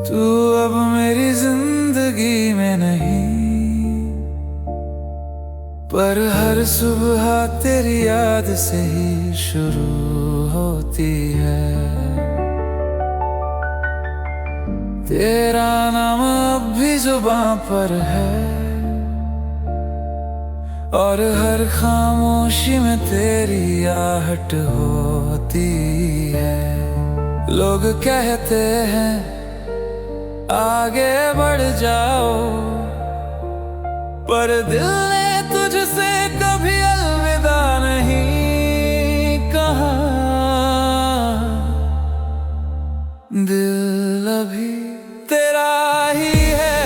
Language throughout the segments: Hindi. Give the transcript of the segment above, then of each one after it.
तू अब मेरी जिंदगी में नहीं, पर हर सुबह तेरी याद से ही शुरू होती है। तेरा नाम अब भी जुबां पर है, और हर खामोशी में तेरी आहट होती है। लोग कहते हैं आगे बढ़ जाओ, पर दिल ने तुझसे कभी अलविदा नहीं कहा। दिल अभी तेरा ही है,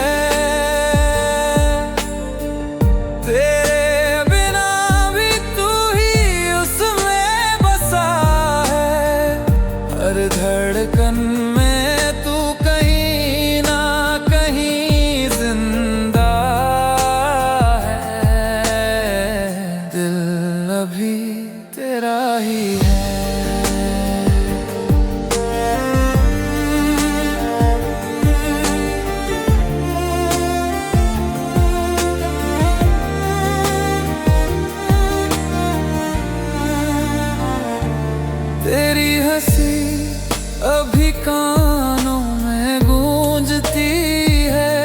तेरे बिना भी तू ही उसमें बसा है। हर धड़कन में तू कहीं ना कहीं जिंदा है। दिल अभी तेरा ही है। तेरी हंसी अभी कानों में गूंजती है,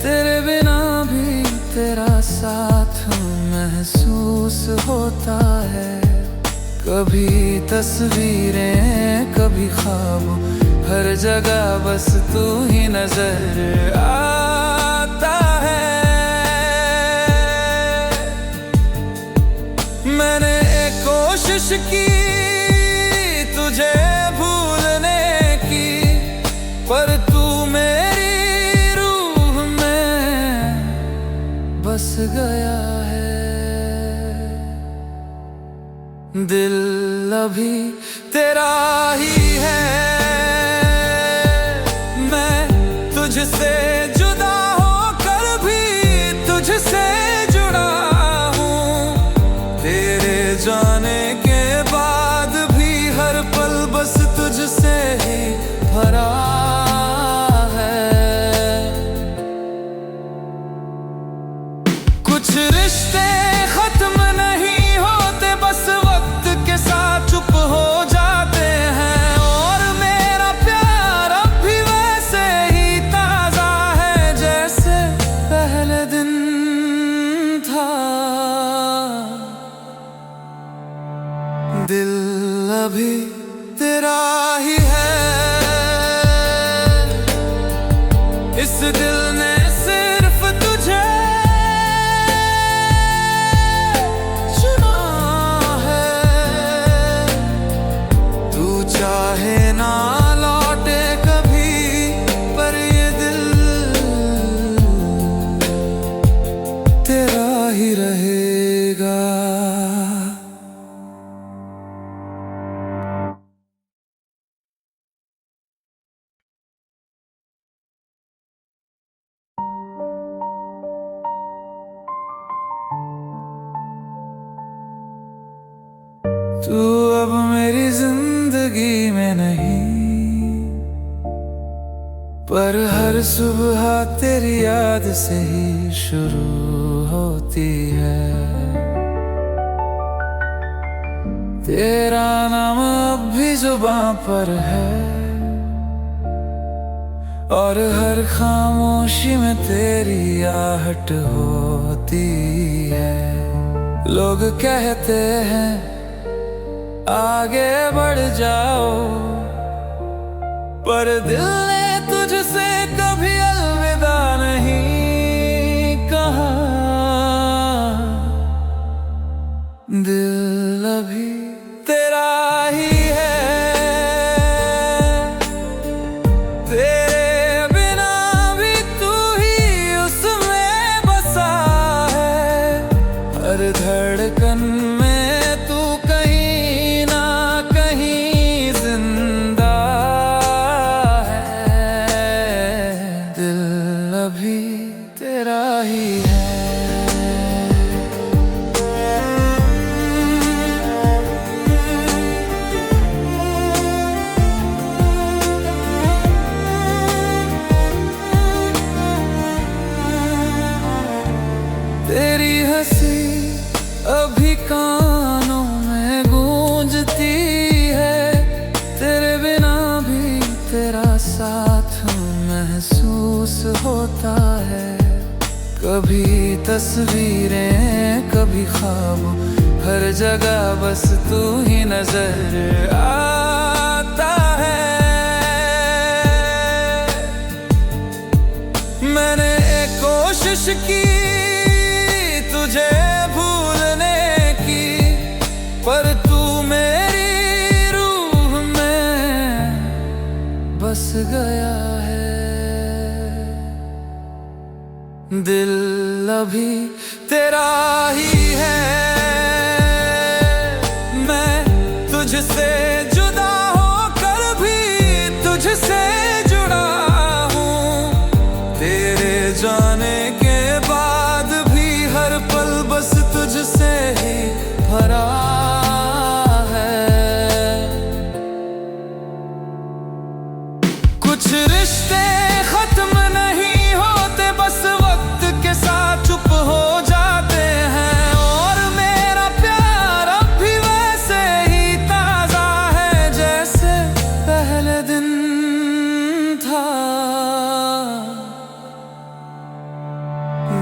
तेरे बिना भी तेरा साथ महसूस होता है। कभी तस्वीरें कभी ख्वाब, हर जगह बस तू ही नजर आता है। मैंने एक कोशिश की तुझे भूलने की, पर तू मेरी रूह में बस गया है। दिल अभी तेरा ही है, मैं तुझसे जुदा होकर भी तुझसे जुड़ा हूँ। तेरे जाने के बाद भी हर पल बस तुझसे ही भरा है। कुछ रिश्ते खत्म नहीं होते, बस वक्त के साथ चुप हो जाते हैं। और मेरा प्यार अब भी वैसे ही ताजा है, जैसे पहले दिन था। दिल अभी तेरा ही है, इस दिल ने सिर्फ तुझे चुना है। तू चाहे ना लौटे कभी, पर ये दिल तेरा ही रहेगा। तू अब मेरी जिंदगी में नहीं, पर हर सुबह तेरी याद से ही शुरू होती है। तेरा नाम अब भी जुबां पर है, और हर खामोशी में तेरी आहट होती है। लोग कहते हैं आगे बढ़ जाओ, पर दिल ने तुझसे कभी अलविदा नहीं कहा। दिल अभी तेरा ही है, तेरे बिना भी तू ही उसमें बसा है। हर धड़कन में तू कहीं ना कहीं जिंदा है। दिल अभी तेरा ही है। तेरी हंसी अभी कानों में गूंजती है, तेरे बिना भी तेरा साथ महसूस होता है। कभी तस्वीरें कभी ख्वाब, हर जगह बस तू ही नजर आता है। मैंने एक कोशिश की तुझे भूलने की, पर तू मेरी रूह में बस गया है। दिल अभी तेरा ही है, मैं तुझसे जुदा होकर भी तुझसे जुड़ा हूँ। तेरे जाने के बाद भी हर पल बस तुझसे ही भरा है। कुछ रिश्ते खत्म नहीं होते, बस वक्त के साथ चुप हो जाते हैं। और मेरा प्यार अब भी वैसे ही ताजा है, जैसे पहले दिन था।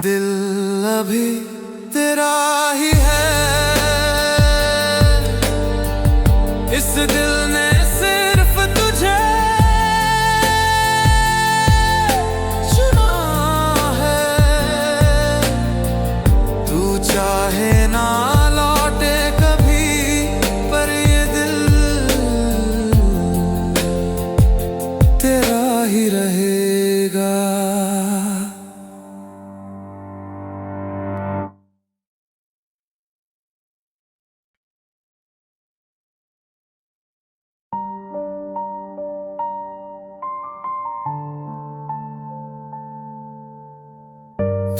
दिल अभी तेरा ही है, इस दिल ने सिर्फ तुझे चुना है। तू चाहे ना लौटे कभी, पर ये दिल तेरा ही रहेगा।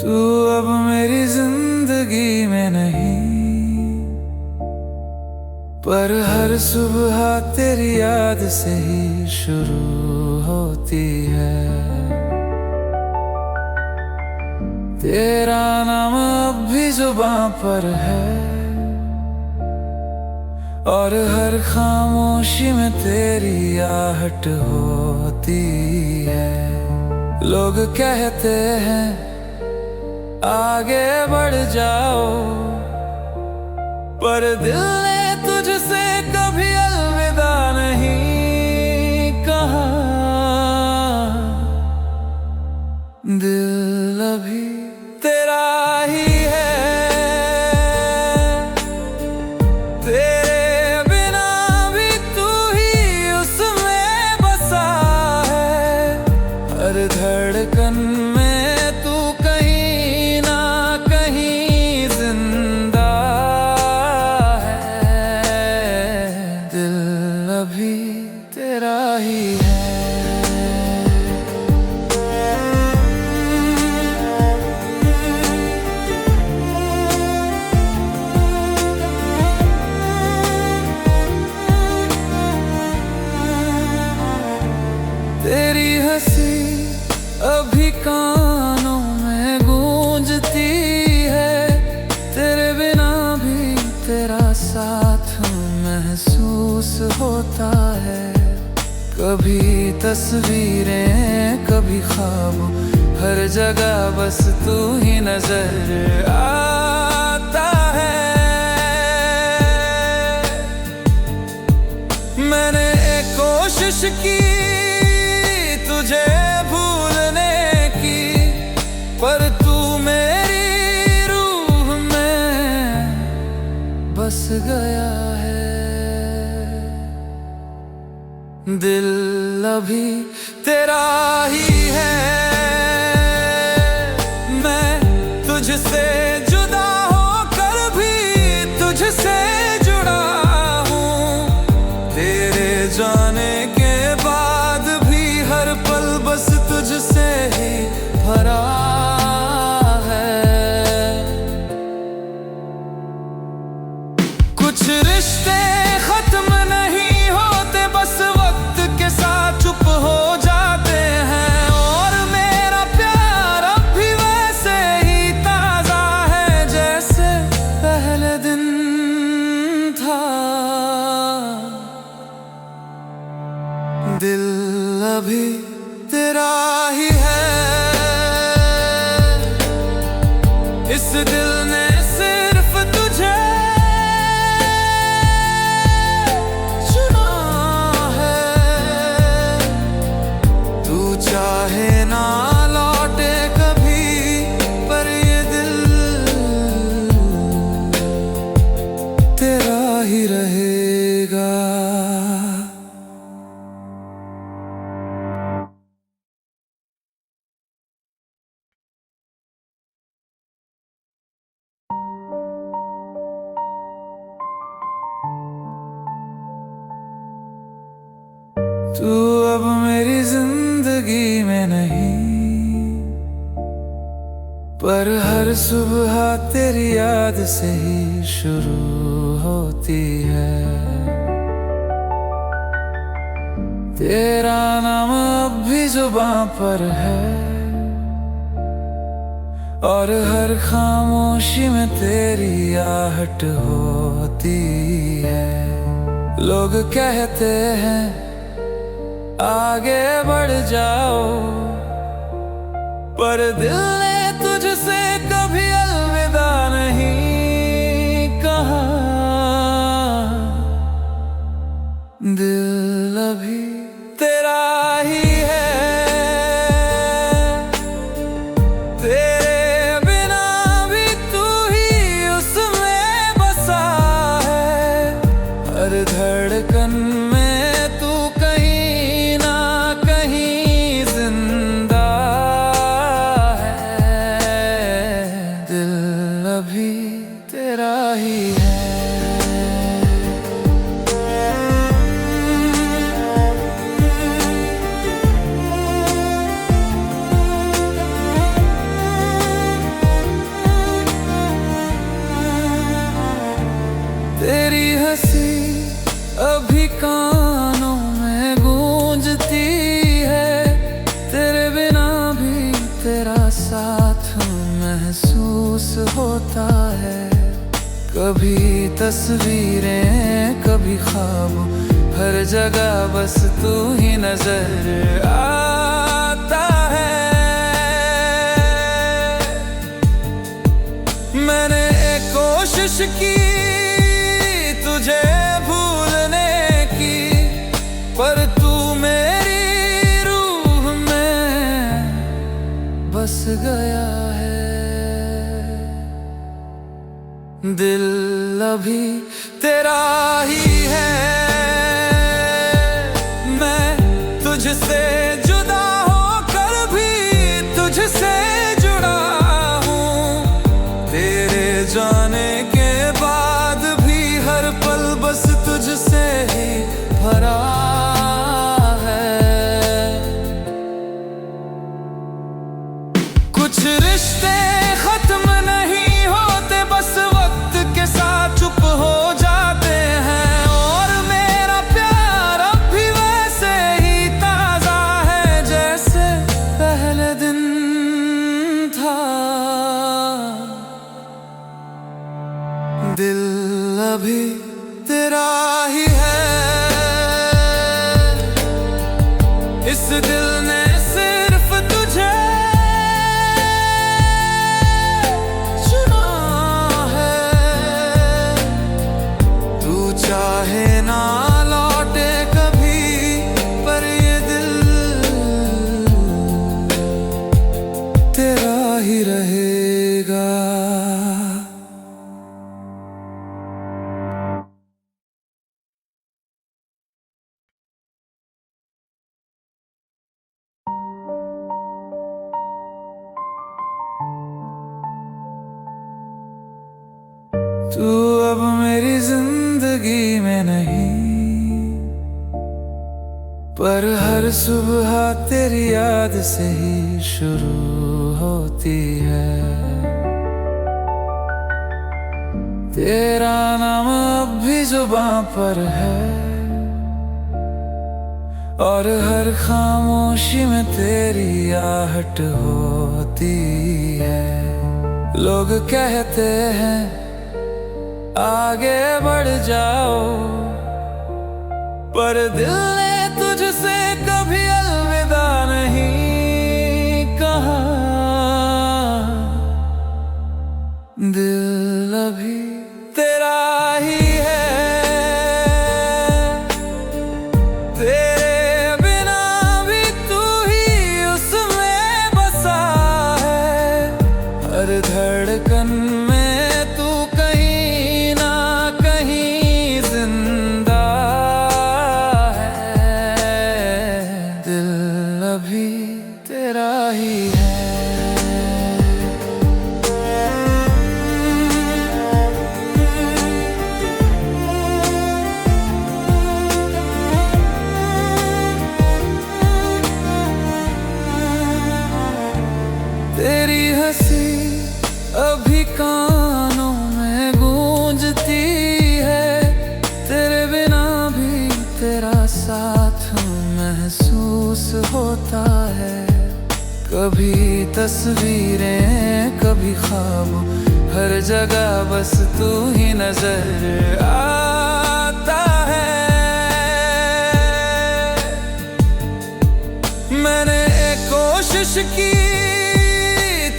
तू अब मेरी जिंदगी में नहीं, पर हर सुबह तेरी याद से ही शुरू होती है। तेरा नाम अब भी जुबां पर है, और हर खामोशी में तेरी आहट होती है। लोग कहते हैं आगे बढ़ जाओ, पर दिल ने तुझसे कभी अलविदा नहीं कहा। दिल अभी तेरा ही है, तेरे बिना भी तू ही उसमें बसा है। हर धड़कन में तेरा ही है। तेरी हंसी अभी कानों में गूंजती है, तेरे बिना भी तेरा साथ महसूस होता है। कभी तस्वीरें कभी ख्वाब, हर जगह बस तू ही नजर आता है। मैंने एक कोशिश की तुझे भूलने की, पर तू मेरी रूह में बस गया है। दिल अभी तेरा ही है, मैं तुझसे जुदा होकर भी तुझसे जुड़ा हूँ। तेरे जाने के बाद भी हर पल बस तुझसे ही भरा है। कुछ रिश्ते खत्म नहीं होते, बस वक्त के साथ चुप हो जाते हैं। और अभी तेरा ही है। इस दिल ने सिर्फ तुझे चुना है। तू चाहे ना लौटे कभी, पर ये दिल तेरा ही रहेगा। तू अब मेरी जिंदगी में नहीं, पर हर सुबह तेरी याद से ही शुरू होती है। तेरा नाम अब भी जुबां पर है, और हर खामोशी में तेरी आहट होती है। लोग कहते हैं आगे बढ़ जाओ, पर दिल ने तुझसे कभी अलविदा नहीं कहा। दिल अभी तेरा ही है। तेरे बिना भी तू ही उसमें बसा है। हर धड़कन में तू कहीं ना कहीं जिंदा है। दिल अभी तेरा ही है। तेरी हंसी अभी कानों में गूंजती है। तेरे बिना भी तेरा साथ महसूस होता है। कभी तस्वीरें कभी ख्वाब, हर जगह बस तू ही नजर आता है। मैंने एक कोशिश की तुझे भूलने की, पर तू मेरी रूह में बस गया है। दिल अभी तेरा ही है। मैं तुझसे जुदा होकर भी तुझसे जुड़ा हूँ। तेरे जाने के बाद भी हर पल बस तुझसे ही भरा है। कुछ रिश्ते खत्म नहीं होते, बस वक्त के साथ चुप हो जाते हैं। और मेरा प्यार अब भी वैसे ही ताजा है, जैसे पहले दिन था। दिल अभी तेरा ही है। इस दिल ने सिर्फ तुझे चुना है। तू चाहे ना लौटे कभी, पर ये दिल तेरा ही रहेगा। तू अब मेरी जिंदगी में नहीं, पर हर सुबह तेरी याद से ही शुरू होती है। तेरा नाम अब भी जुबां पर है, और हर खामोशी में तेरी आहट होती है। लोग कहते हैं आगे बढ़ जाओ, पर दिल ने तुझसे कभी अलविदा दिल अभी तेरा ही है, तेरे बिना भी तू ही उसमें बसा है। हर धड़कन में तू कहीं ना कहीं जिंदा है। दिल अभी तेरा ही है। तेरी हंसी अभी कानों में गूंजती है, तेरे बिना भी तेरा साथ महसूस होता है। कभी तस्वीरें कभी ख्वाब, हर जगह बस तू ही नजर आता है। मैंने एक कोशिश की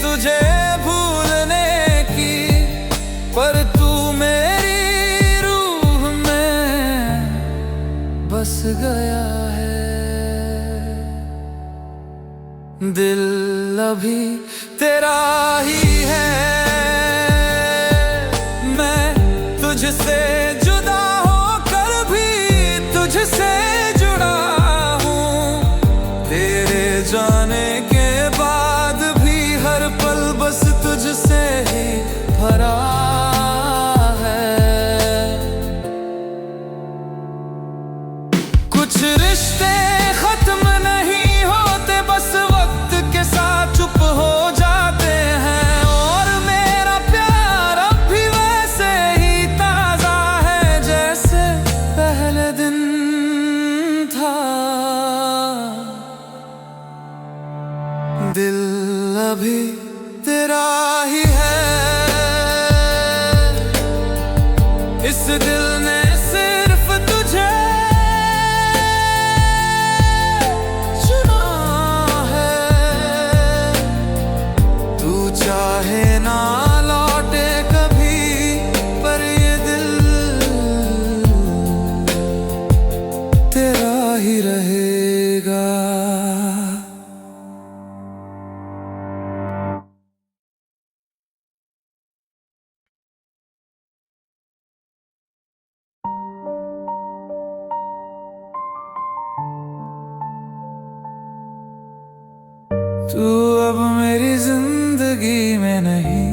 तुझे भूलने की, पर तू मेरी रूह में बस गया है। दिल अभी तेरा ही है, मैं तुझसे जुदा होकर भी तुझसे जुड़ा हूँ। तेरे जाने के बाद भी हर पल बस तुझसे ही भरा है। कुछ रिश्ते खत्म नहीं होते, बस वक्त के साथ चुप हो जाते हैं। और मेरा प्यार अब भी वैसे ही ताजा है, जैसे पहले दिन था। दिल अभी तेरा ही है, इस दिल ने सिर्फ तुझे चुना है। तू चाहे ना लौटे कभी, पर ये दिल तेरा ही रहेगा। तू अब मेरी जिंदगी में नहीं,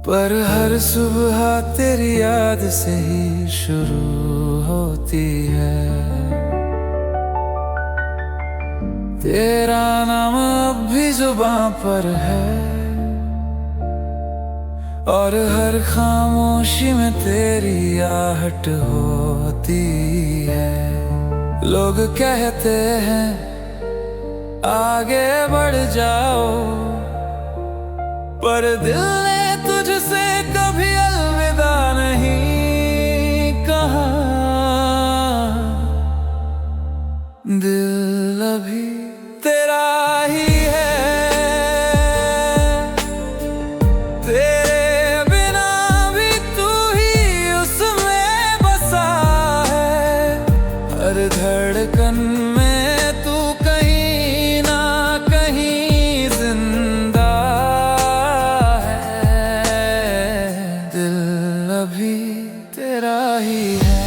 पर हर सुबह तेरी याद से ही शुरू होती है। तेरा नाम अब भी जुबां पर है, और हर खामोशी में तेरी आहट होती है। लोग कहते हैं आगे बढ़ जाओ, पर दिल ने तुझसे कभी अलविदा नहीं कहा। दिल अभी तेरा ही है, तेरे बिना भी तू ही उसमें बसा है। हर धड़कन में तू कहीं ना कहीं जिंदा है। दिल अभी तेरा ही है।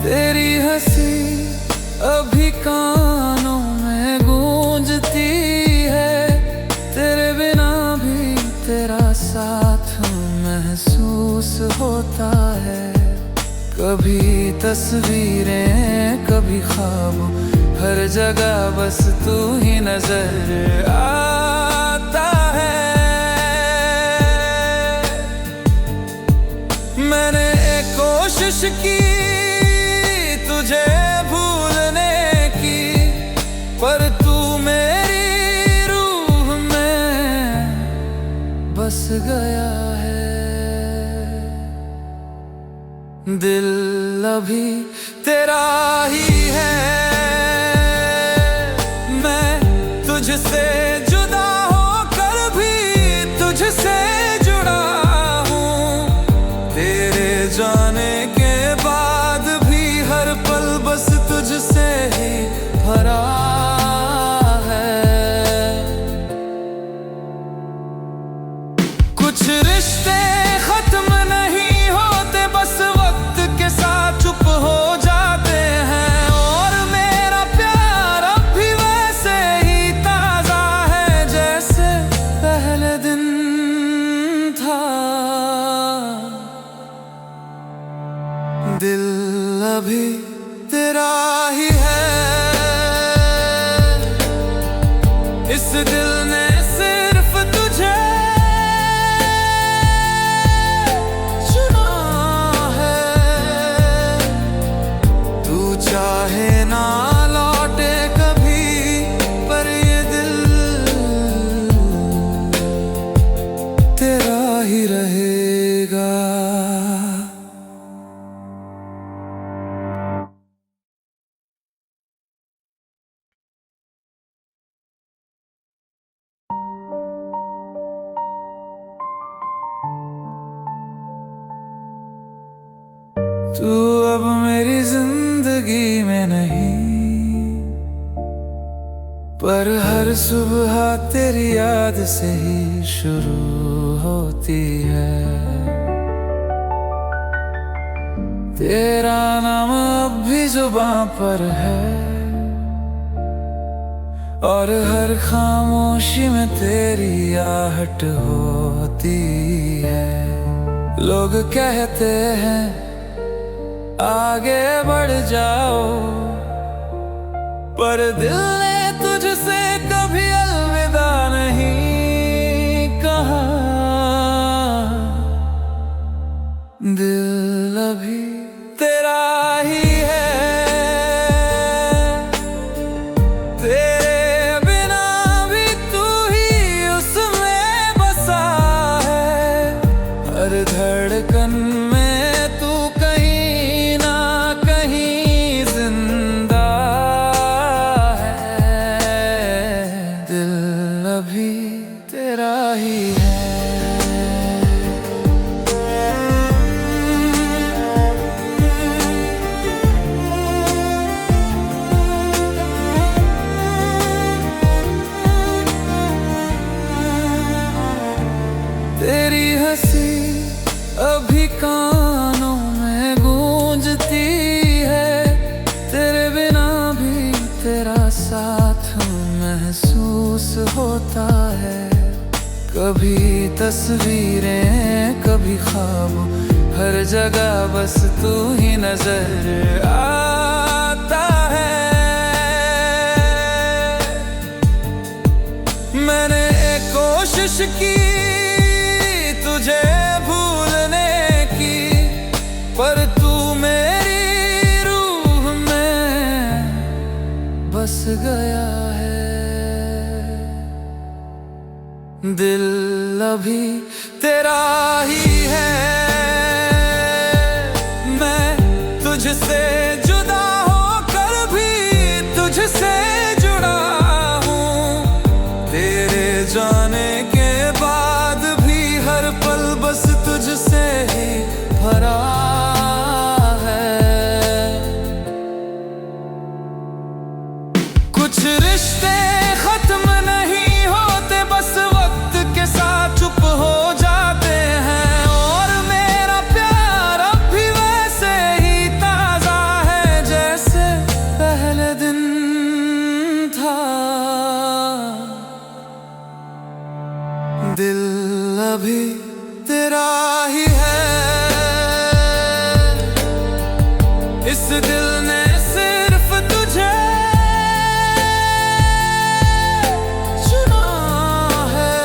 तेरी हंसी अभी कानों में गूंजती है, तेरे बिना भी तेरा साथ महसूस होता है। कभी तस्वीरें कभी ख्वाब, हर जगह बस तू ही नजर आता है। मैंने एक कोशिश की तुझे भूलने की, पर तू मेरी रूह में बस गया है। दिल अभी तेरा ही है, मैं तुझसे जुदा होकर भी तुझसे जुड़ा हूँ। तेरे जाने के बाद भी हर पल बस तुझसे ही भरा है। कुछ रिश्ते खत्म नहीं होते, बस वक्त के साथ चुप हो जाते हैं। और मेरा प्यार अब भी वैसे ही ताजा है, जैसे पहले दिन था। दिल अभी तेरा ही है, इस दिल ने सिर्फ तुझे चुना है। तू चाहे ना लौटे कभी, पर ये दिल तेरा ही रहेगा। तू अब मेरी जिंदगी में नहीं, पर हर सुबह तेरी याद से ही शुरू होती है। तेरा नाम अब भी जुबां पर है, और हर खामोशी में तेरी आहट होती है। लोग कहते हैं आगे बढ़ जाओ, पर दिल ने तुझसे कभी अलविदा नहीं कहा। दिल अभी तेरा ही है, तेरे बिना भी तू ही उसमें बसा है। हर धड़कन में तू कहीं ना कहीं जिंदा है। दिल अभी तेरा ही है। तेरी हंसी अभी कानों में गूंजती है, तेरे बिना भी तेरा साथ महसूस होता है। कभी तस्वीरें कभी ख्वाब, हर जगह बस तू ही नजर आता है। मैंने कोशिश की तुझे भूलने की, पर तू मेरी रूह में बस गया है। दिल अभी तेरा ही है, मैं तुझसे जुदा होकर भी तुझसे जुड़ा हूँ। तेरे जाने के बाद भी हर पल बस तुझसे ही भरा है। कुछ रिश्ते खत्म नहीं होते, बस वक्त के साथ चुप हो जाते हैं। और मेरा प्यार अब भी वैसे ही ताजा है, जैसे पहले दिन था। दिल अभी तेरा ही है, इस दिल ने सिर्फ तुझे चुना है।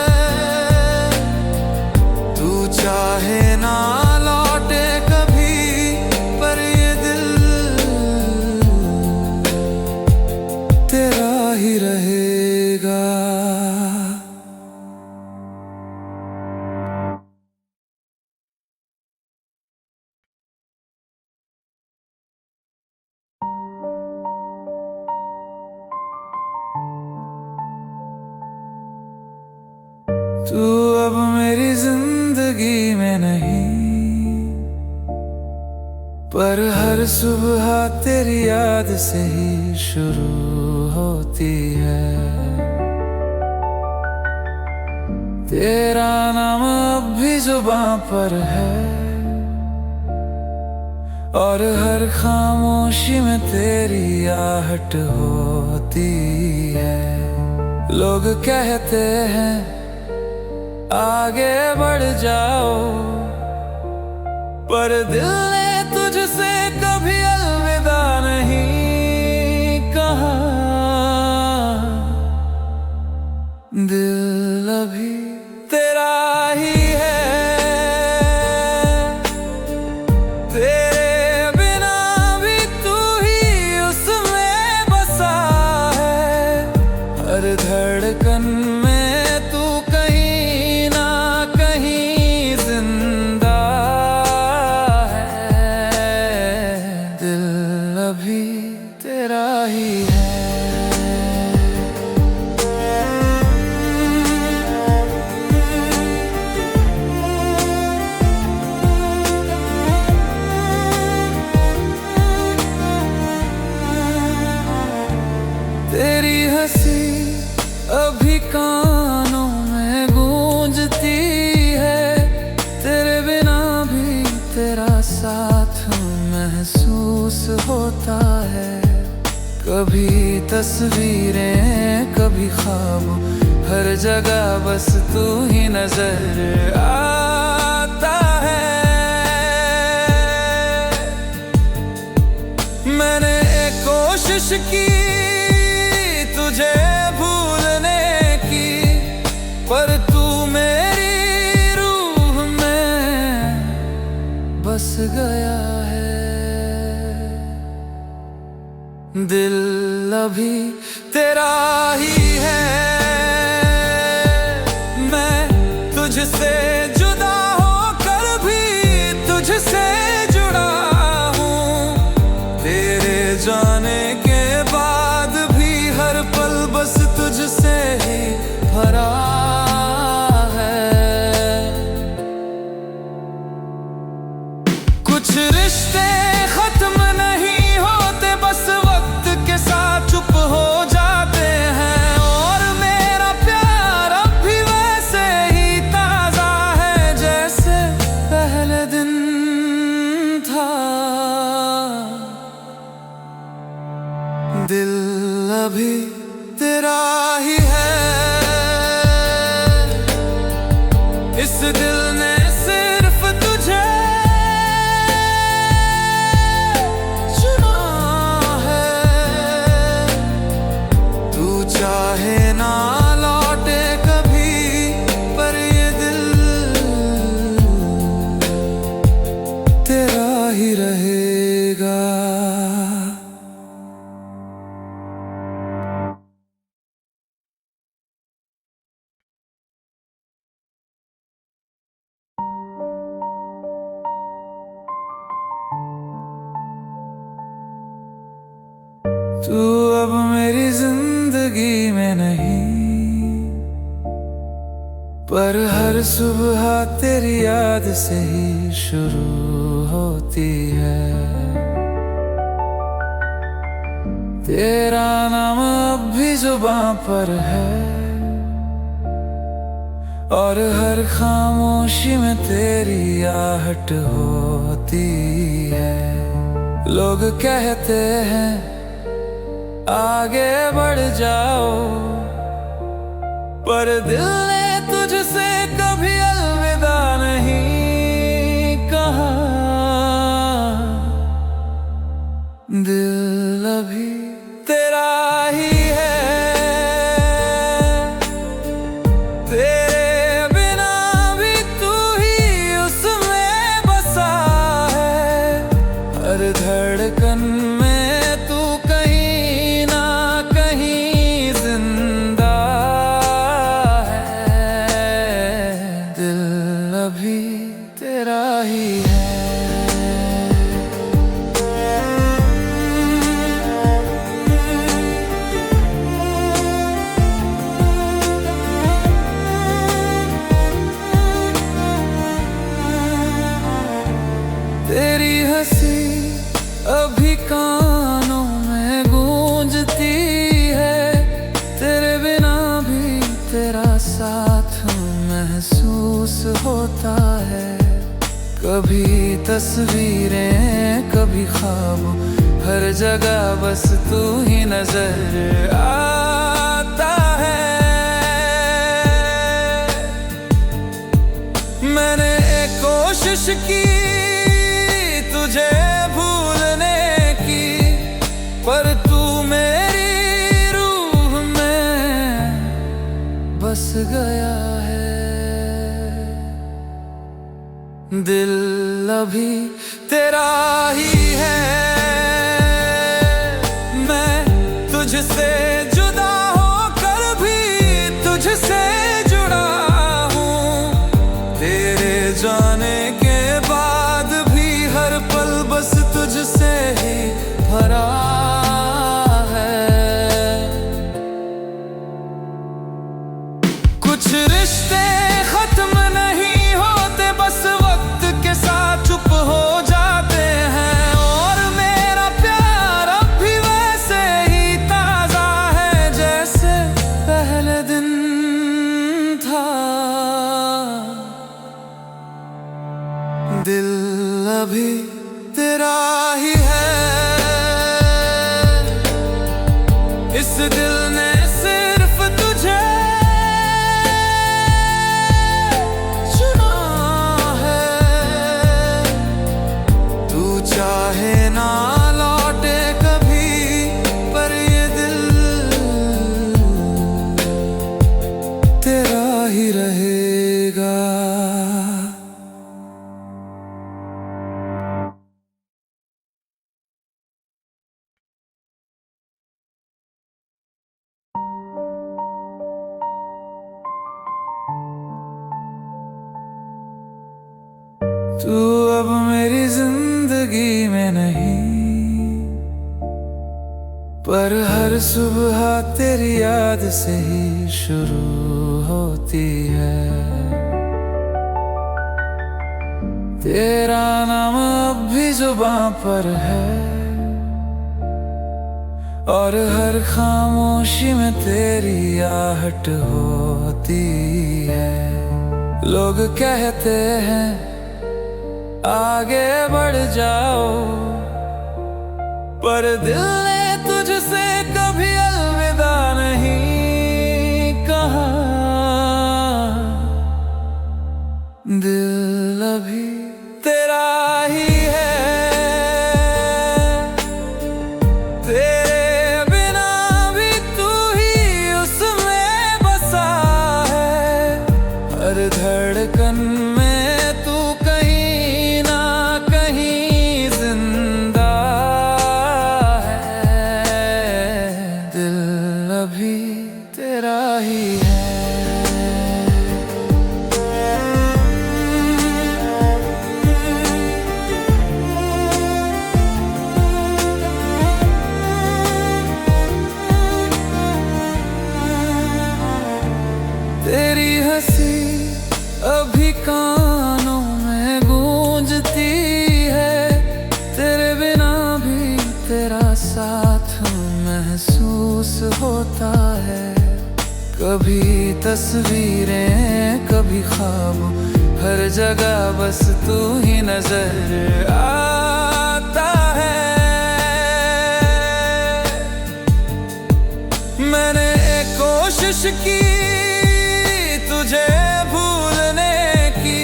तू चाहे ना लौटे कभी, पर ये दिल तेरा ही रहेगा। तू अब मेरी जिंदगी में नहीं, पर हर सुबह तेरी याद से ही शुरू होती है। तेरा नाम अब भी जुबां पर है, और हर खामोशी में तेरी आहट होती है। लोग कहते हैं आगे बढ़ जाओ, पर दिल ने तुझसे कभी अलविदा नहीं कहा। दिल अभी तेरा ही है, तेरे बिना भी तू ही उसमें बसा है। हर धड़कन में तू कहीं ना कहीं जिंदा है। दिल अभी तेरा ही है। तेरी हंसी अभी कानों में गूंजती है, तेरे बिना भी तेरा साथ महसूस होता है। कभी तस्वीरें कभी ख्वाब, हर जगह बस तू ही नजर आता है। मैंने एक कोशिश की तुझे भूलने की, पर तू मेरी रूह में बस गया है। दिल अभी तेरा ही है, मैं तुझसे जुदा होकर भी तुझसे जुड़ा हूँ। तेरे जाने के बाद भी हर पल बस तुझसे ही भरा है। कुछ रिश्ते खत्म नहीं होते, बस वक्त के साथ चुप हो जाते हैं। और मेरा प्यार अब भी वैसे ही ताजा है, जैसे पहले दिन था। दिल अभी तेरा ही है, इस दिल ने सिर्फ तुझे चुना है। तू चाहे ना लौटे कभी, पर ये दिल तेरा ही रहेगा। तू अब मेरी जिंदगी में नहीं, पर हर सुबह तेरी याद से ही शुरू होती है। तेरा नाम अब भी जुबां पर है, और हर खामोशी में तेरी आहट होती है। लोग कहते हैं आगे बढ़ जाओ, पर दिल ने तुझसे कभी अलविदा नहीं कहा। दिल अभी तेरा ही है, तेरे बिना भी तू ही उसमें बसा है। हर धड़कन में तू कहीं ना कहीं जिंदा है। दिल अभी तेरा ही है। कानों में गूंजती है, तेरे बिना भी तेरा साथ महसूस होता है। कभी तस्वीरें कभी ख्वाब, हर जगह बस तू ही नजर आता है। मैंने एक कोशिश की तुझे भूलने की, पर तू मेरी रूह में बस गया है। दिल अभी तेरा ही है, मैं तुझसे जुदा होकर भी तुझसे जुड़ा हूँ। तेरे जाने के बाद भी हर पल बस तुझसे ही भरा है। कुछ रिश्ते खत्म नहीं होते, बस वक्त के साथ चुप हो जाते हैं। और मेरा प्यार अब भी वैसे ही ताजा है, जैसे पहले दिन था। दिल अभी तेरा ही है, इस दिल ने सिर्फ तुझे चुना है। तू चाहे ना लौटे कभी, पर ये दिल तेरा ही रहेगा। तू अब मेरी जिंदगी में नहीं, पर हर सुबह तेरी याद से ही शुरू होती है। तेरा नाम अब भी जुबां पर है, और हर खामोशी में तेरी आहट होती है। लोग कहते हैं आगे बढ़ जाओ, पर दिल ने तुझसे कभी अलविदा नहीं कहा। दिल अभी तेरा ही है, तेरे बिना भी तू ही उसमें बसा है। हर धड़कन में तू कहीं ना कहीं जिंदा है। दिल अभी तेरा ही है। तेरी हंसी अभी कानों में गूंजती है, तेरे बिना भी तेरा साथ महसूस होता है। कभी तस्वीरें कभी ख्वाब, हर जगह बस तू ही नजर आता है। मैंने एक कोशिश की तुझे भूलने की,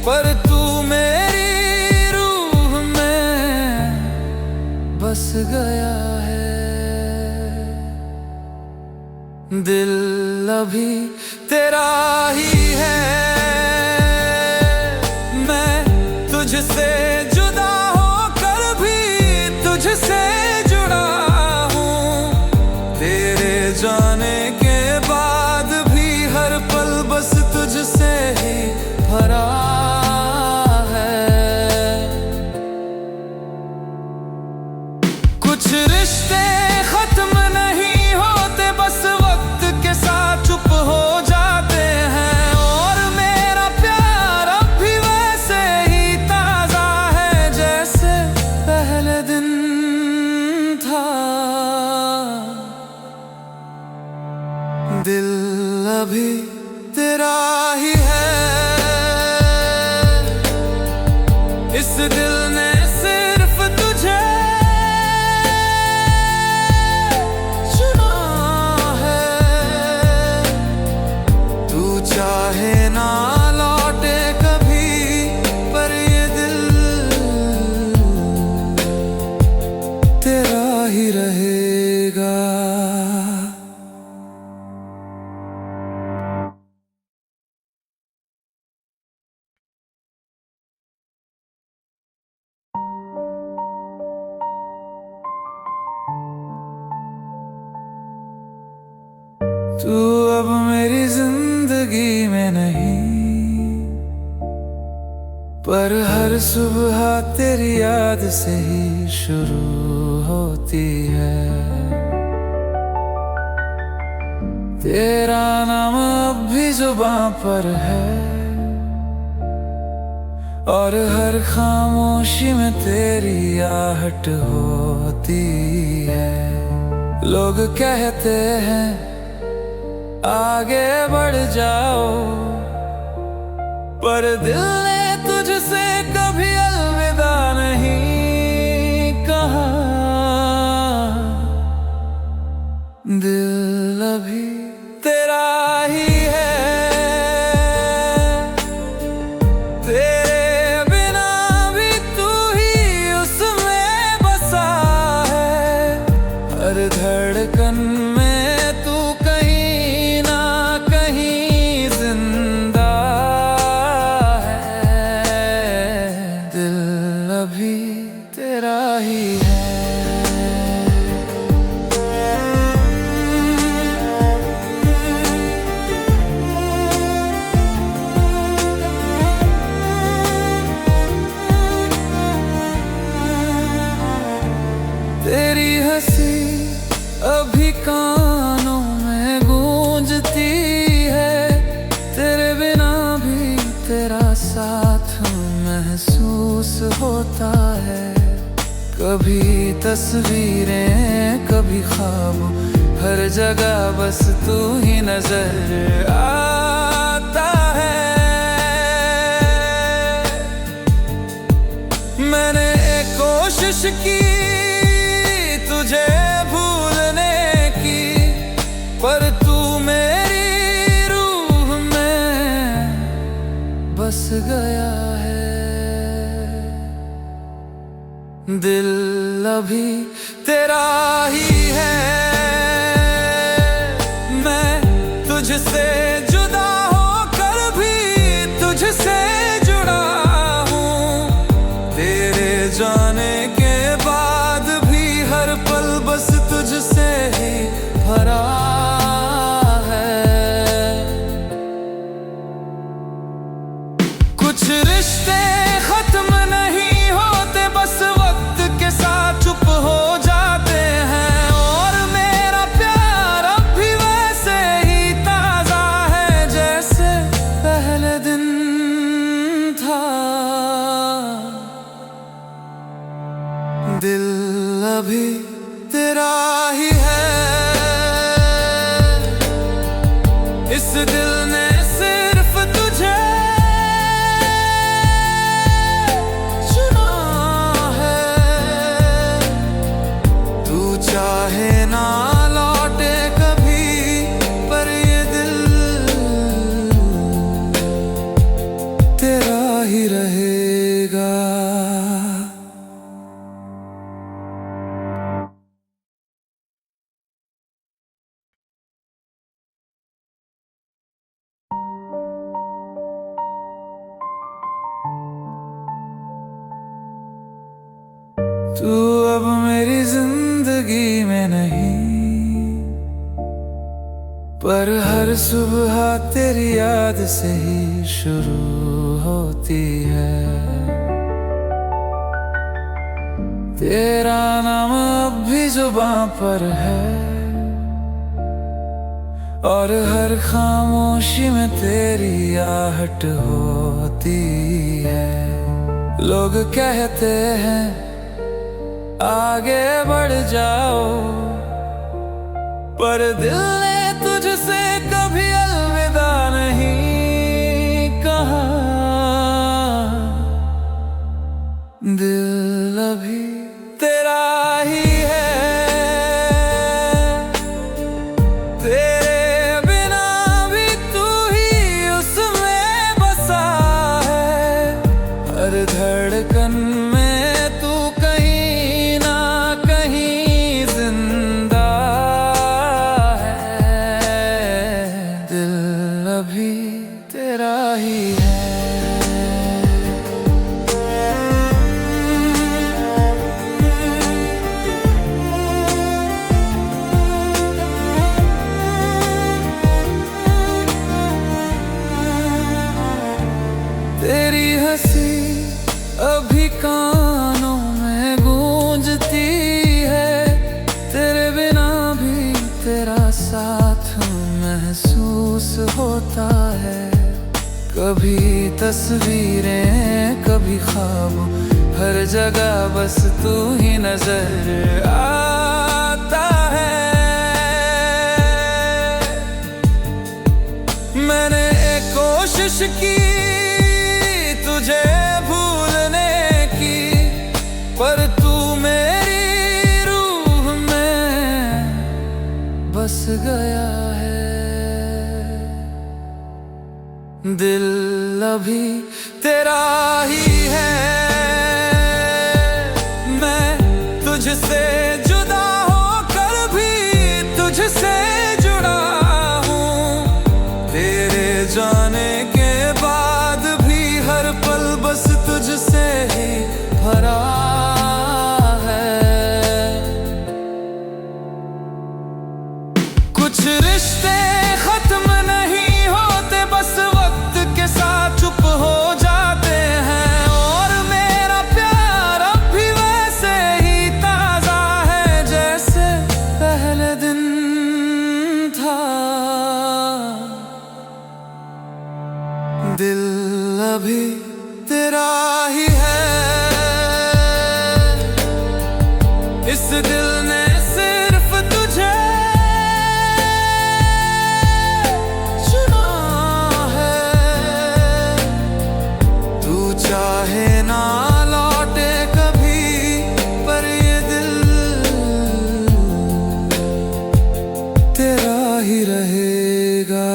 पर तू मेरी रूह में बस गया है। दिल अभी तेरा ही है, मैं तुझसे जुदा होकर भी तुझसे जुड़ा हूँ। तेरे जाने के बाद भी हर पल बस तुझसे ही भरा है। कुछ रिश्ते खत्म नहीं होते, बस वक्त के साथ चुप हो जाते हैं। दिल ने सिर्फ तुझे चुना है। तू चाहे ना लौटे कभी, पर ये दिल तेरा ही रहेगा। तू अब मेरी जिंदगी में नहीं, पर हर सुबह तेरी याद से ही शुरू होती है। तेरा नाम अब भी जुबां पर है, और हर खामोशी में तेरी आहट होती है। लोग कहते हैं आगे बढ़ जाओ, पर दिल ने तुझसे कभी अलविदा नहीं कहा। दिल अभी तेरा ही है, तेरे बिना भी तू ही उसमें बसा है। हर धड़कन में तू कहीं ना कहीं जिंदा है। दिल अभी तेरा ही है। तेरी हंसी अभी कानों में गूंजती है। तेरे बिना भी तेरा साथ महसूस होता है। कभी तस्वीरें कभी ख्वाब, हर जगह बस तू ही नजर आता है। मैंने एक कोशिश की तुझे भूलने की, पर तू मेरी रूह में बस गया है। दिल अभी तेरा ही है। मैं तुझसे जुदा होकर भी तुझसे जुड़ा हूँ। तेरे जाने के बाद भी हर पल बस तुझसे ही भरा है। कुछ रिश्ते खत्म नहीं होते, बस वक्त के साथ चुप हो जाते हैं। और मेरा प्यार अब भी वैसे ही ताजा है, जैसे पहले दिन था। दिल अभी तेरा ही है। इस दिल ने सिर्फ तुझे चुना है। तू चाहे ना लौटे कभी, पर ये दिल तेरा ही रहेगा। तू अब मेरी जिंदगी में नहीं, पर हर सुबह तेरी याद से ही शुरू होती है। तेरा नाम अब भी जुबां पर है, और हर खामोशी में तेरी आहट होती है। लोग कहते हैं आगे बढ़ जाओ, पर दिल ने तुझसे कभी अलविदा नहीं कहा। दिल अभी तेरा ही है, तेरे बिना भी तू ही उसमें बसा है। हर धड़कन में तू कहीं ना कहीं जिंदा है। दिल अभी तेरा ही है। तेरी हंसी अभी कानों में गूंजती है, तेरे बिना भी तेरा साथ महसूस होता है। कभी तस्वीरें कभी ख्वाब, हर जगह बस तू ही नजर आता है। मैंने एक कोशिश की तुझे भूलने की, पर तू मेरी रूह में बस गया है। दिल अभी तेरा ही है, मैं तुझसे जुदा होकर भी तुझसे जुड़ा हूँ। तेरे जाने के बाद भी हर पल बस तुझसे ही भरा है। कुछ रिश्ते खत्म नहीं होते, बस वक्त के साथ चुप हो जाते हैं। और मेरा प्यार अब भी वैसे ही ताजा है, जैसे पहले दिन था। दिल अभी तेरा ही है, इस दिल ने सिर्फ तुझे चुना है। तू चाहे ना लौटे कभी, पर ये दिल तेरा ही रहेगा।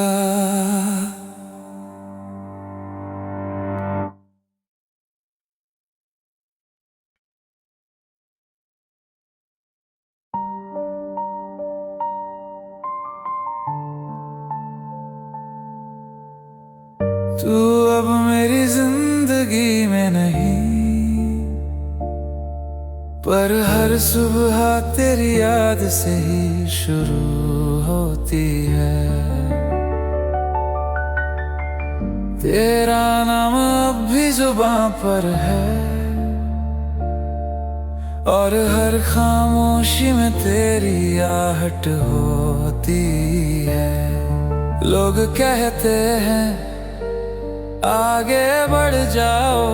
तू अब मेरी जिंदगी में नहीं, पर हर सुबह तेरी याद से ही शुरू होती है। तेरा नाम अब भी जुबां पर है, और हर खामोशी में तेरी आहट होती है। लोग कहते हैं आगे बढ़ जाओ,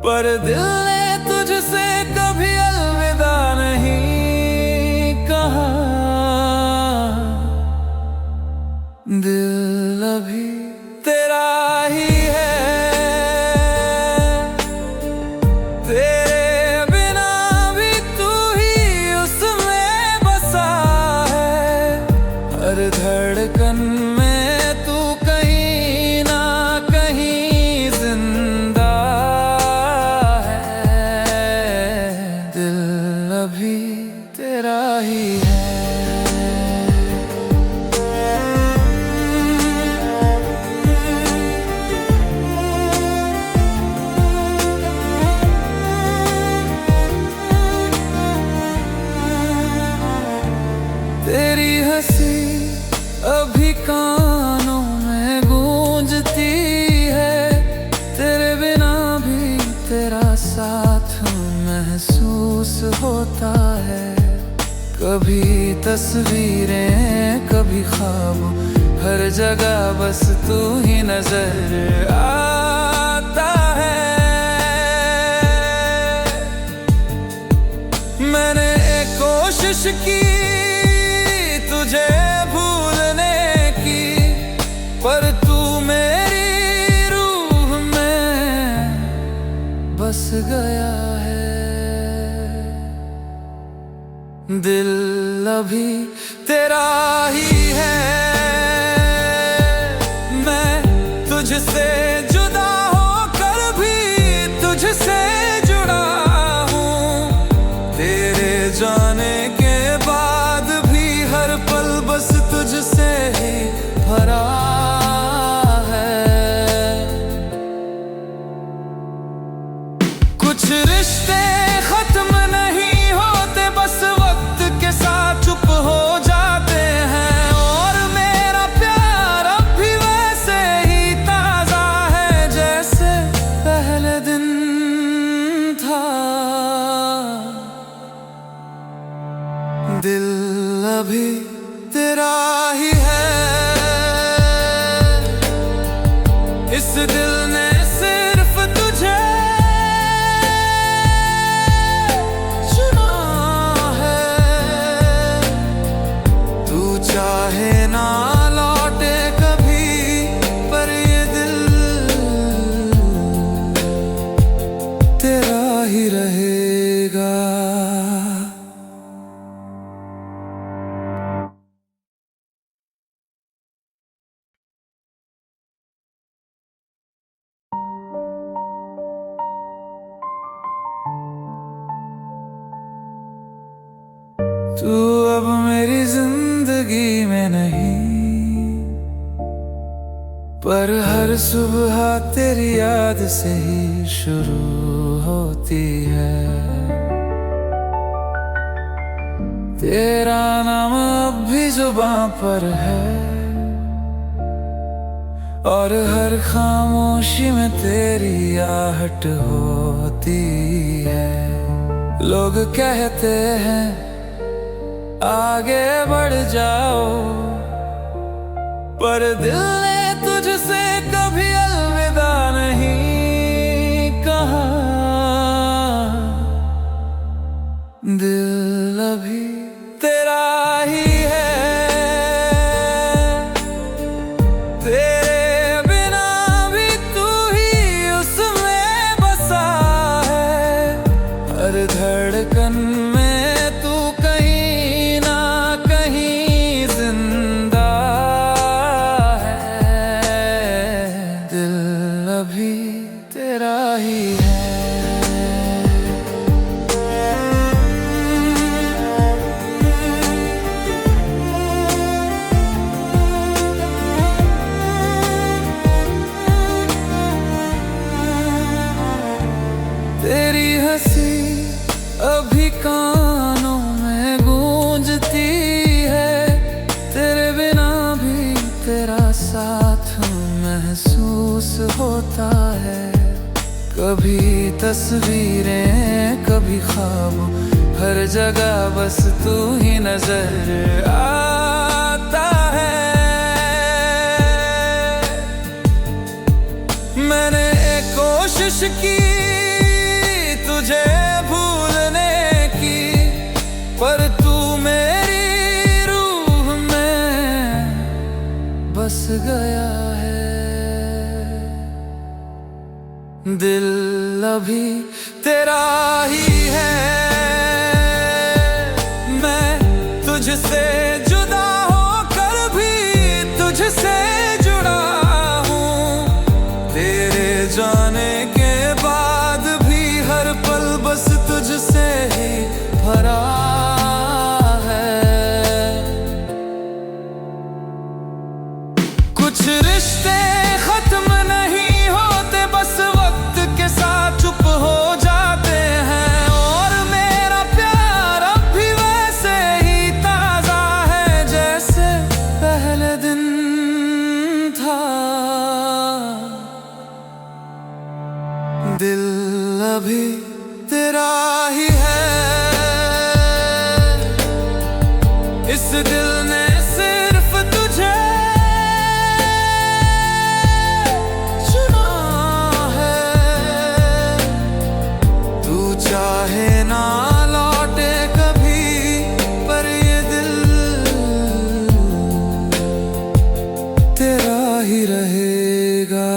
पर दिल ने तुझसे कभी अलविदा नहीं कहा। दिल अभी तेरा ही है, तेरे बिना भी तू ही उसमें बसा है। हर धड़कन में तू कहीं ना कहीं जिंदा है। दिल अभी तेरा ही है। तेरी हंसी अभी कानों में गूंजती है, तेरे बिना भी तेरा साथ महसूस होता है। कभी तस्वीरें कभी ख्वाब, हर जगह बस तू ही नजर आता है। मैंने एक कोशिश की तुझे भूलने की, पर तू मेरी रूह में गया है। दिल अभी तेरा ही है, मैं तुझसे जुदा होकर भी तुझसे जुड़ा हूँ। तेरे जाने के बाद भी हर पल बस तुझसे ही भरा है। कुछ रिश्ते खत्म नहीं होते, बस वक्त के साथ चुप हो जाते हैं। और मेरा प्यार अब भी वैसे ही ताजा है, जैसे पहले दिन था। दिल अभी तेरा ही है, इस दिल ने सिर्फ तुझे चुना है। तू चाहे ना लौटे कभी, पर ये दिल तेरा ही रहेगा। तू अब मेरी जिंदगी में नहीं, पर हर सुबह तेरी याद से ही शुरू होती है। तेरा नाम अब भी जुबां पर है, और हर खामोशी में तेरी आहट होती है। लोग कहते हैं आगे बढ़ जाओ, पर दिल ने तुझसे कभी अलविदा नहीं कहा। दिल अभी तेरा ही है, तेरे बिना भी तू ही उसमें बसा है। हर धड़कन में तू कहीं ना कहीं जिंदा है। दिल अभी तेरा ही है। तेरी हंसी अभी कानों में गूंजती है, तेरे बिना भी तेरा साथ महसूस होता है। कभी तस्वीरें कभी ख्वाब, हर जगह बस तू ही नजर आता है। मैंने कोशिश की तुझे भूलने की, पर तू मेरी रूह में बस गया है। दिल अभी तेरा ही है, मैं तुझसे जुदा होकर भी तुझसे जुड़ा हूँ। तेरे जाने के बाद भी हर पल बस तुझसे ही भरा है। कुछ रिश्ते खत्म नहीं होते, बस वक्त के साथ चुप हो जाते हैं। और मेरा प्यार अब भी वैसे ही ताजा है, जैसे पहले दिन था। दिल अभी तेरा ही है, इस दिल ने सिर्फ तुझे चुना है। तू चाहे ना लौटे कभी, पर ये दिल तेरा ही रहेगा।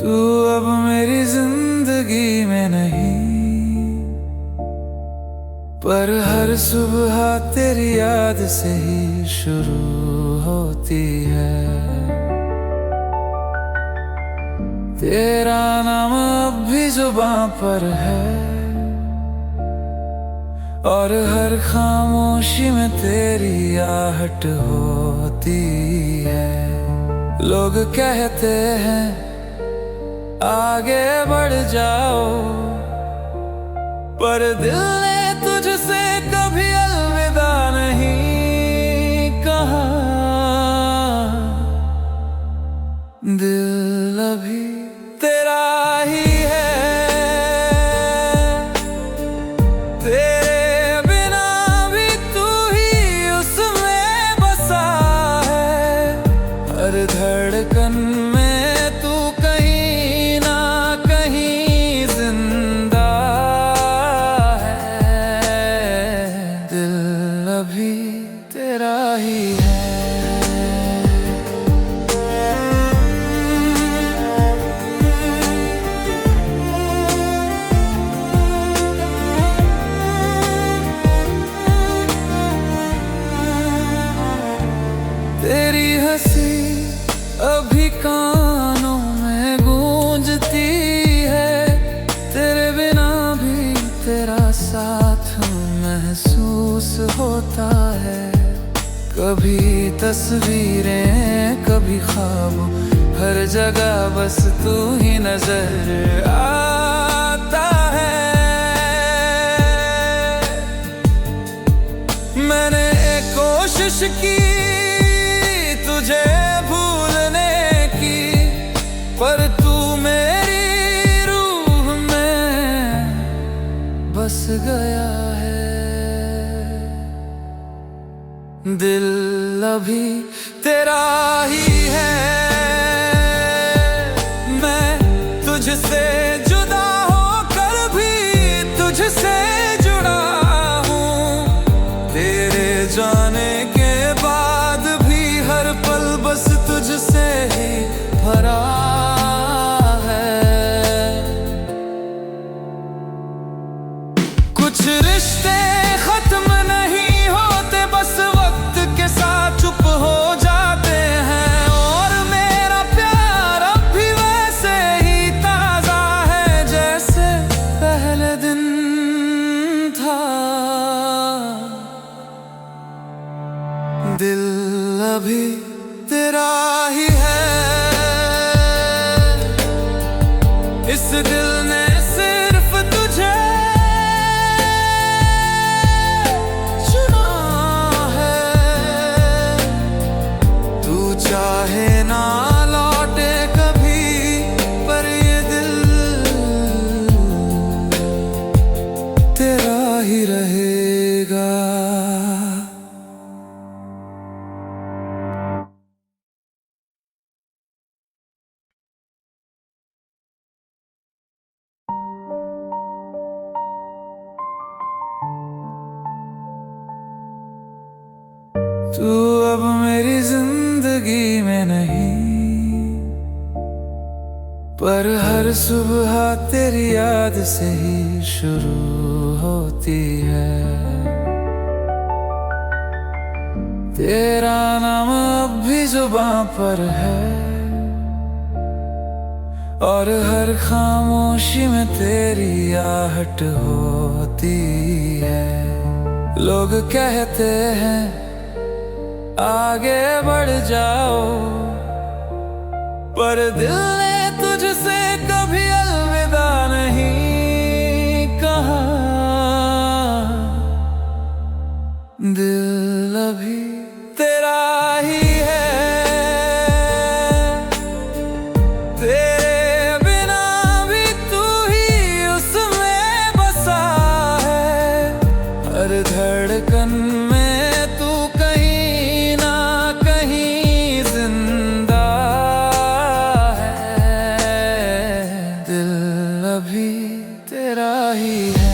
तू अब मेरी जिंदगी में नहीं, पर हर सुबह तेरी याद से ही शुरू होती है। तेरा नाम अब भी जुबां पर है, और हर खामोशी में तेरी आहट होती है। लोग कहते हैं आगे बढ़ जाओ, पर दिल ने तुझसे कभी अलविदा नहीं कहा। दिल अभी तेरा ही है, तेरे बिना भी तू ही उसमें बसा है। हर धड़कन में तू कहीं ना कहीं जिंदा है। दिल अभी तेरा ही है। तेरी हंसी अभी कानों में गूंजती है, तेरे बिना भी तेरा साथ महसूस होता है। कभी तस्वीरें कभी ख्वाब, हर जगह बस तू ही नजर आता है। मैंने एक कोशिश की तुझे भूलने की, पर तू मेरी रूह में बस गया है। दिल अभी तेरा ही है, मैं तुझसे जुदा होकर भी तुझसे जुड़ा हूँ। तेरे जाने के बाद भी हर पल बस तुझसे ही भरा है। कुछ रिश्ते खत्म नहीं होते, बस वक्त के साथ चुप हो जाते हैं। और मेरा प्यार अब भी वैसे ही ताजा है, जैसे पहले दिन था। दिल अभी तेरा ही है, इस दिल ने सिर्फ तुझे चुना है। तू चाहे ना लौटे कभी, पर ये दिल तेरा ही रहेगा। तू अब मेरी जिंदगी में नहीं, पर हर सुबह तेरी याद से ही शुरू होती है। तेरा नाम अब भी जुबां पर है, और हर खामोशी में तेरी आहट होती है। लोग कहते हैं आगे बढ़ जाओ, पर दिल ने तुझसे कभी अलविदा नहीं कहा। दिल अभी तेरा ही है, तेरे बिना भी तू ही उसमें बसा है। हर धड़कन में तू कहीं ना कहीं जिंदा है। दिल अभी तेरा ही है।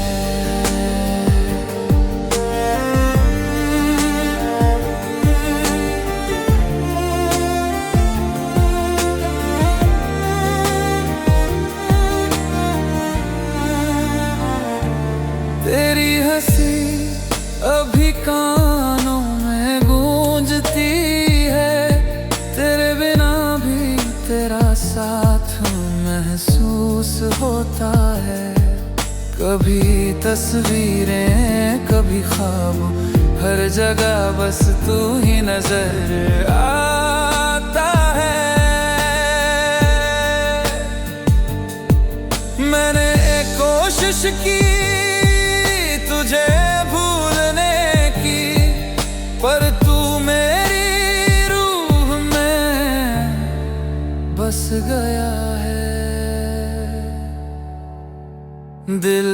साथ महसूस होता है। कभी तस्वीरें कभी ख्वाब, हर जगह बस तू ही नजर आता है। मैंने एक कोशिश की तुझे भूलने की, पर तू मेरी रूह में बस गया है। दिल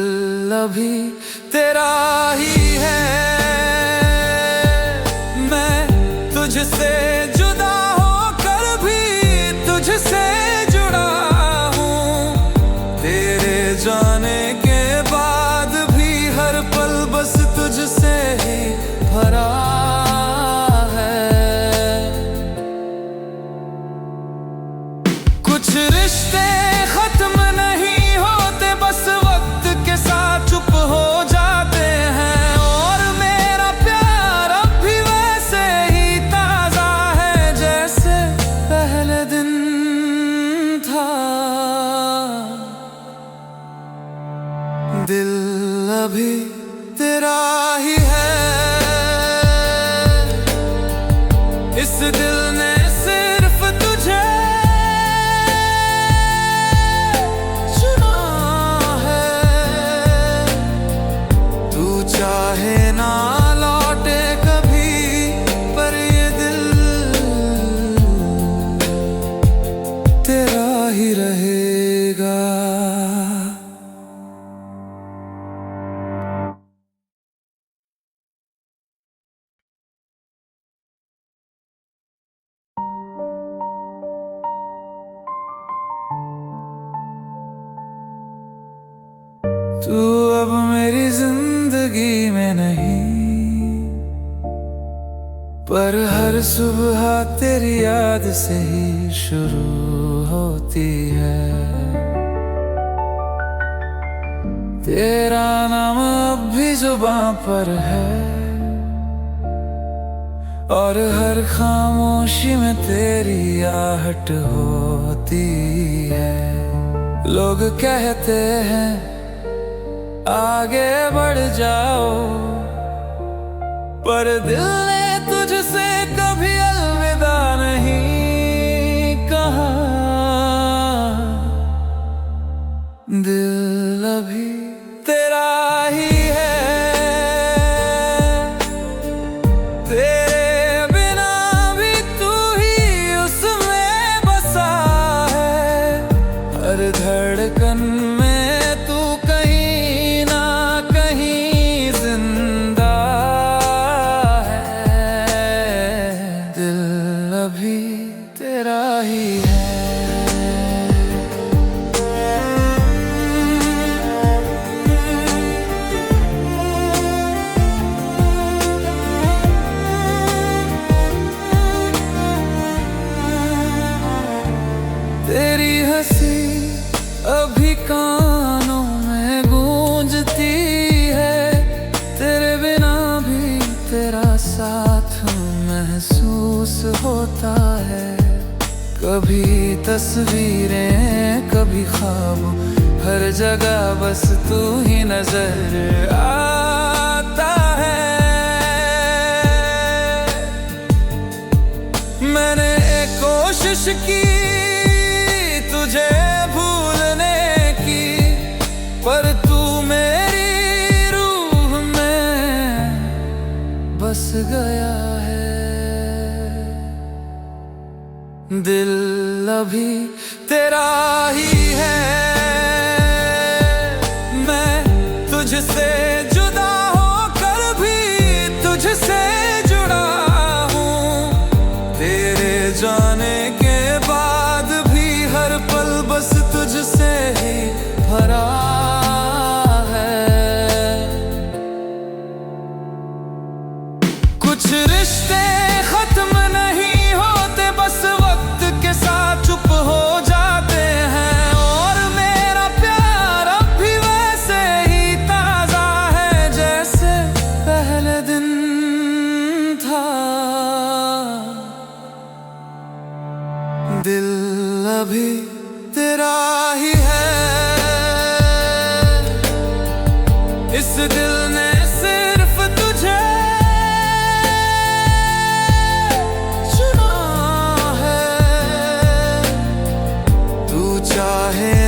अभी तेरा ही है, मैं तुझसे जुदा होकर भी तुझसे जुड़ा हूँ। तेरे जाने के बाद भी हर पल बस तुझसे ही भरा है। कुछ रिश्ते खत्म नहीं होते, बस वक्त के साथ चुप हो जाते हैं। और मेरा प्यार अब भी वैसे ही ताजा है, जैसे पहले दिन था। दिल अभी तेरा ही है, इस दिल ने सिर्फ तुझे चुना है। तू चाहे ना लौटे कभी, पर ये दिल तेरा ही रहेगा। तू अब मेरी जिंदगी में नहीं, पर हर सुबह तेरी याद से ही शुरू होती है। तेरा नाम अब भी जुबां पर है, और हर खामोशी में तेरी आहट होती है। लोग कहते हैं आगे बढ़ जाओ, पर दिल ने तुझसे कभी अलविदा नहीं कहा। दिल अभी तेरा ही है, तेरे बिना भी तू ही उसमें बसा है। हर धड़कन में तू कहीं ना कहीं जिंदा है। दिल अभी तेरा ही है। तेरी हंसी अभी कानों में गूंजती है, तेरे बिना भी तेरा साथ महसूस होता है। कभी तस्वीरें कभी ख्वाब, हर जगह बस तू ही नजर आता है। मैंने एक कोशिश की तुझे भूलने की, पर तू मेरी रूह में बस गया है। दिल अभी तेरा ही है, मैं तुझसे जुदा होकर भी तुझसे जुड़ा हूँ। तेरे जाने के बाद भी हर पल बस तुझसे ही भरा है। कुछ रिश्ते खत्म नहीं होते, बस वक्त के साथ चुप हो जाते हैं। और मेरा प्यार अब भी वैसे ही ताजा है, जैसे पहले दिन था। दिल अभी तेरा ही है। इस दिल ने सिर्फ तुझे चुना है। तू चाहे